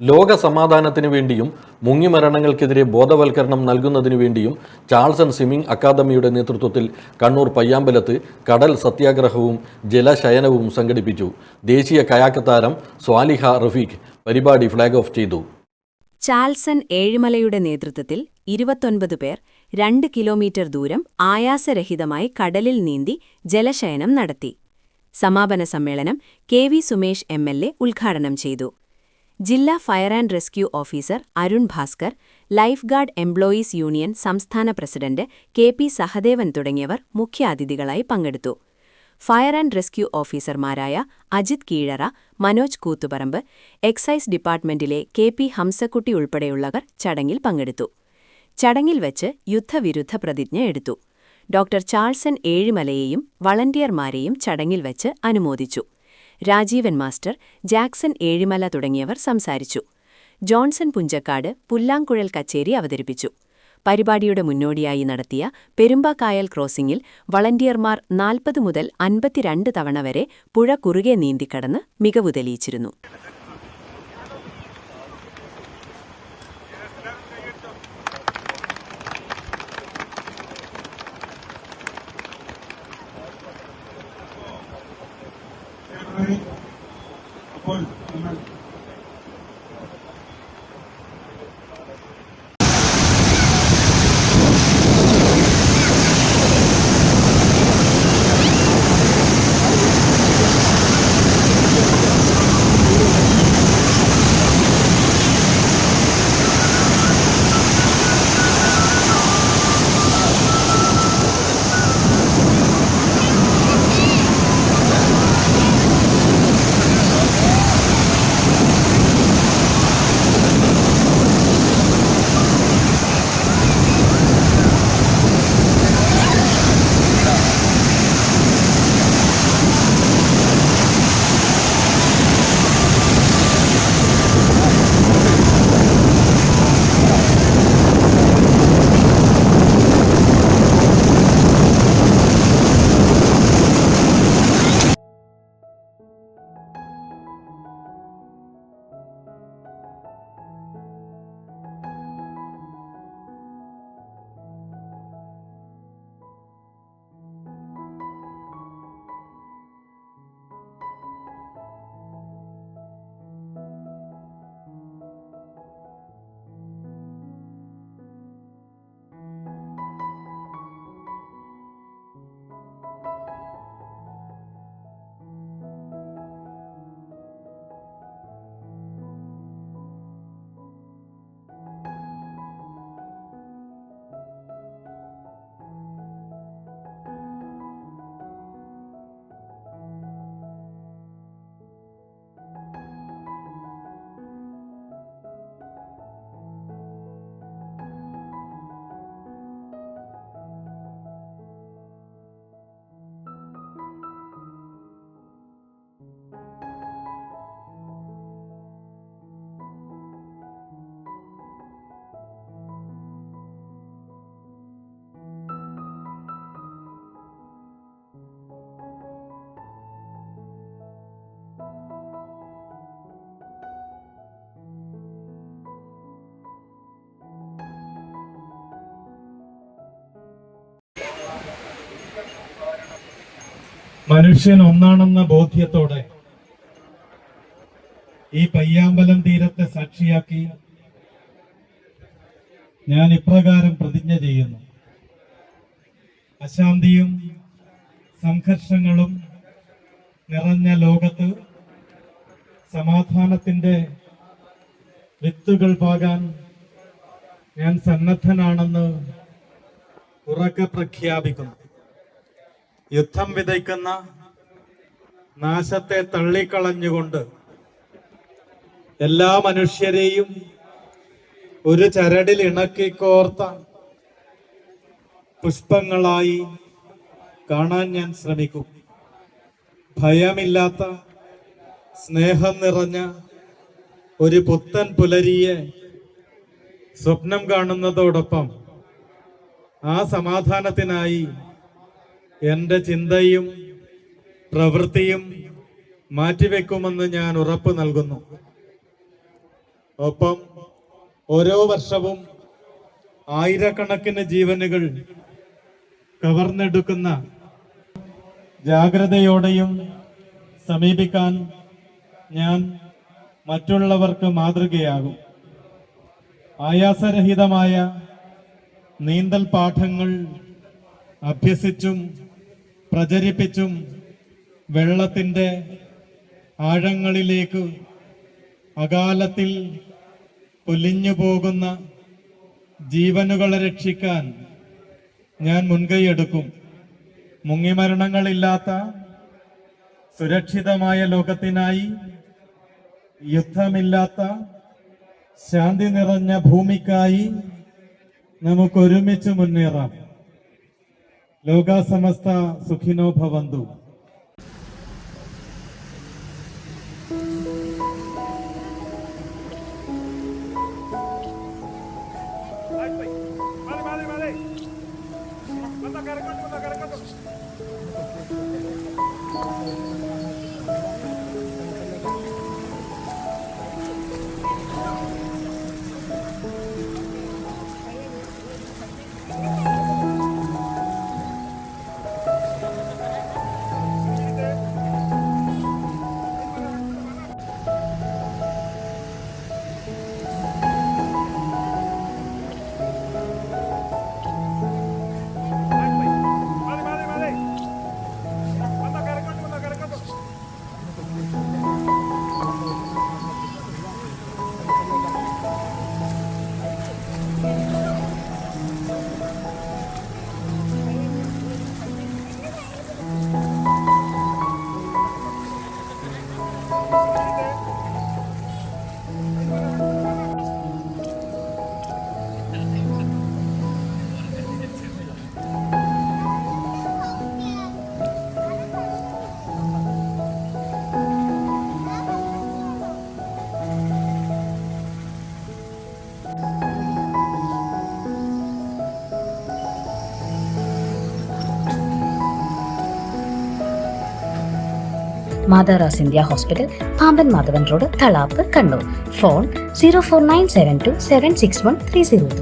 ലോക സമാധാനത്തിനു വേണ്ടിയും മുങ്ങിമരണങ്ങൾക്കെതിരെ ബോധവൽക്കരണം നൽകുന്നതിനു വേണ്ടിയും ചാൾസൺ സ്വിമ്മിംഗ് അക്കാദമിയുടെ നേതൃത്വത്തിൽ കണ്ണൂർ പയ്യാമ്പലത്ത് കടൽ സത്യാഗ്രഹവും ജലശയനവും സംഘടിപ്പിച്ചു. ദേശീയ കയാക്ക് താരം സ്വാലിഹ റഫീഖ് പരിപാടി ഫ്ളാഗ് ഓഫ് ചെയ്തു. ചാൾസൺ ഏഴിമലയുടെ നേതൃത്വത്തിൽ 29 പേർ 2 കിലോമീറ്റർ ദൂരം ആയാസരഹിതമായി കടലിൽ നീന്തി ജലശയനം നടത്തി. സമാപന സമ്മേളനം കെ.വി. സുമേഷ് എം.എൽ.എ. ഉദ്ഘാടനം ചെയ്തു. ജില്ലാ fire and rescue officer Arun Bhaskar, lifeguard employees union സംസ്ഥാന പ്രസിഡന്റ് കെ.പി. സഹദേവൻ തുടങ്ങിയവർ മുഖ്യാതിഥികളായി പങ്കെടുത്തു. ഫയർ ആൻഡ് റെസ്ക്യൂ ഓഫീസർമാരായ അജിത് കീഴറ, മനോജ് കൂത്തുപറമ്പ്, എക്സൈസ് ഡിപ്പാർട്ട്മെന്റിലെ കെ.പി. ഹംസക്കുട്ടി ഉൾപ്പെടെയുള്ളവർ ചടങ്ങിൽ പങ്കെടുത്തു. ചടങ്ങിൽ വച്ച് യുദ്ധവിരുദ്ധ പ്രതിജ്ഞ എടുത്തു. ഡോക്ടർ ചാൾസൺ ഏഴിമലയെയും വളണ്ടിയർമാരെയും ചടങ്ങിൽ വച്ച് അനുമോദിച്ചു. രാജീവൻ മാസ്റ്റർ, ജാക്സൺ ഏഴിമല തുടങ്ങിയവർ സംസാരിച്ചു. ജോൺസൺ പുഞ്ചക്കാട് പുല്ലാങ്കുഴൽ കച്ചേരി അവതരിപ്പിച്ചു. പരിപാടിയുടെ മുന്നോടിയായി നടത്തിയ പെരുമ്പാക്കായൽ ക്രോസിംഗിൽ വളണ്ടിയർമാർ 40 മുതൽ 52 തവണ വരെ പുഴ കുറുകെ നീന്തിക്കടന്ന് മികവു തെളിയിച്ചിരുന്നു. അപ്പോൾ മനുഷ്യൻ ഒന്നാണെന്ന ബോധ്യത്തോടെ ഈ പയ്യാമ്പലം തീരത്തെ സാക്ഷിയാക്കി ഞാൻ ഇപ്രകാരം പ്രതിജ്ഞ ചെയ്യുന്നു. അശാന്തിയും സംഘർഷങ്ങളും നിറഞ്ഞ ലോകത്ത് സമാധാനത്തിന്റെ വിത്തുകൾ പാകാൻ ഞാൻ സന്നദ്ധനാണെന്ന് ഉറക്കെ പ്രഖ്യാപിക്കുന്നു. യുദ്ധം വിതയ്ക്കുന്ന നാശത്തെ തള്ളിക്കളഞ്ഞുകൊണ്ട് എല്ലാ മനുഷ്യരെയും ഒരു ചരടിൽ ഇണക്കിക്കോർത്ത പുഷ്പങ്ങളായി കാണാൻ ഞാൻ ശ്രമിക്കും. ഭയമില്ലാത്ത സ്നേഹം നിറഞ്ഞ ഒരു പുത്തൻ പുലരിയെ സ്വപ്നം കാണുന്നതോടൊപ്പം ആ സമാധാനത്തിനായി എൻ്റെ ചിന്തയും പ്രവൃത്തിയും മാറ്റിവെക്കുമെന്ന് ഞാൻ ഉറപ്പ് നൽകുന്നു. ഒപ്പം ഓരോ വർഷവും ആയിരക്കണക്കിന് ജീവനുകൾ കവർന്നെടുക്കുന്ന ജാഗ്രതയോടെയും സമീപിക്കാൻ ഞാൻ മറ്റുള്ളവർക്ക് മാതൃകയാകും. ആയാസരഹിതമായ നീന്തൽ പാഠങ്ങൾ അഭ്യസിച്ചും പ്രചരിപ്പിച്ചും വെള്ളത്തിൻ്റെ ആഴങ്ങളിലേക്ക് അകാലത്തിൽ പൊലിഞ്ഞു പോകുന്ന ജീവനുകളെ രക്ഷിക്കാൻ ഞാൻ മുൻകൈയെടുക്കും. മുങ്ങിമരണങ്ങളില്ലാത്ത സുരക്ഷിതമായ ലോകത്തിനായി, യുദ്ധമില്ലാത്ത ശാന്തി നിറഞ്ഞ ഭൂമിക്കായി നമുക്കൊരുമിച്ച് മുന്നേറാം. ലോകാസമസ്ത സുഖിനോ ഭവന്തു. Madras India hospital, Pamban Madhavan road, Thalap, Kannur. Phone 04972761303.